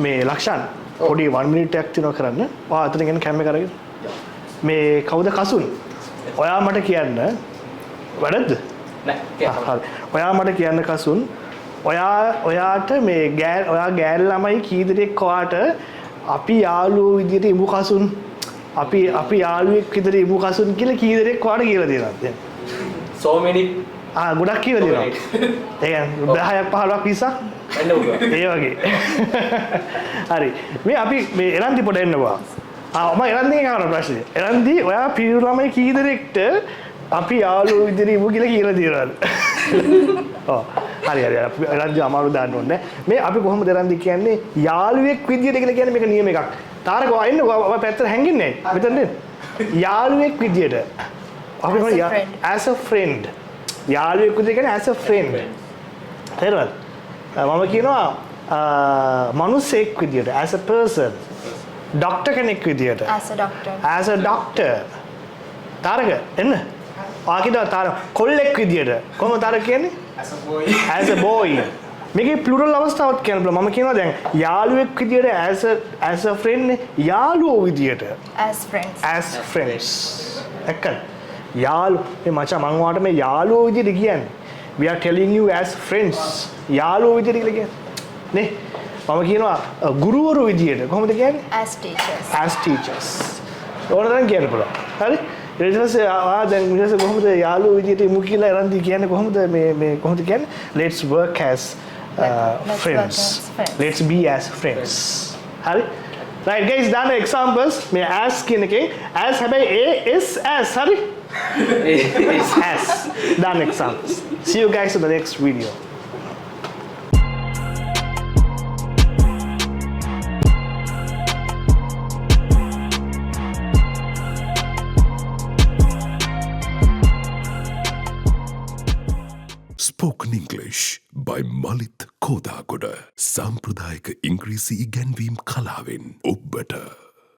මේ ලක්ෂාන් පොඩි 1 minute එකක් තියෙනවා කරන්න. ඔයා අතන ගෙන කැම් එක අරගෙන. මේ කවුද කසුන්? ඔයා මට කියන්න වැඩද? නෑ. හරි. ඔයා මට කියන්න කසුන්. ඔයාට මේ ඔයා ගෑල් ළමයි කී දෙනෙක් ඔයාට අපි යාළුවෝ විදියට ඉමු කසුන් අපි යාළුවෙක් විදියට ඉමු කසුන් කියලා කී දෙනෙක් ඔයාට කියලා දෙනවද? so many ගොඩක් කියලා දෙනවා. ඒ කියන්නේ 10ක් 15ක් 20ක් එන්න පුළුවන්. ඒ වගේ. හරි. මේ අපි මේ එරන්දි පොඩ එන්නවා. මම එරන්දිගෙන් අහන ප්‍රශ්නේ. එරන්දි ඔයා පිරු ළමයි කී දෙනෙක්ට අපි යාළුවෝ විදියට ඉමු කියලා දෙනවද? ඔව්. හරි. එරන්දි අමාරු දාන්න ඕනේ. මේ අපි කොහොමද එරන්දි කියන්නේ යාළුවෙක් විදියට කියලා කියන්නේ මේක නියම එකක්. තාරක ඔයා එන්න ඔයා පැත්තට හැංගින්නේ නැහැ. මෙතන යාළුවෙක් විදියට. අපි කොහොමද as a friend. යාළුවෙක් විදියට කියන්නේ as a friend. තේරුණාද? මම කියනවා මනුස්සයෙක් විදියට as a person. ડોක්ටර් කෙනෙක් විදියට as a doctor. තාරක එන්න. ඔයා කියනවා තාරක කොල්ලෙක් විදියට. කොහොමද තාරක කියන්නේ? as a boy. මේකේ ප්ලුරල් අවස්ථාවක් කියන්න පුළුවන්. මම කියනවා දැන් යාළුවෙක් විදියට as a friend යාළුවෝ විදියට as friends. එක්කන් යාළු මේ මචං මම ඔයාලට මේ යාළුවෝ විදියට කියන්නේ. We are telling you as friends. යාළුවෝ විදියට කියලා කියන්නේ. නේ? මම කියනවා ගුරුවරු විදියට. කොහොමද කියන්නේ? as teachers. ඕනනම් කියන්න පුළුවන්. හරි? ඊට පස්සේ දැන් ඊට පස්සේ කොහොමද යාළුවෝ විදියට ඉමු කියලා එරන්දි කියන්නේ කොහොමද මේ කොහොමද කියන්නේ? Let's work as friends. Let's be as friends. හරි? Right guys, done examples. මේ as කියන එකේ as හැබැයි a is as. හරි? is as. Done examples. See you guys in the next video. Spoken English by Malith Kodagoda. Sampradayika Ingrisi ඉගැන්වීම් කලාවෙන් ඔබට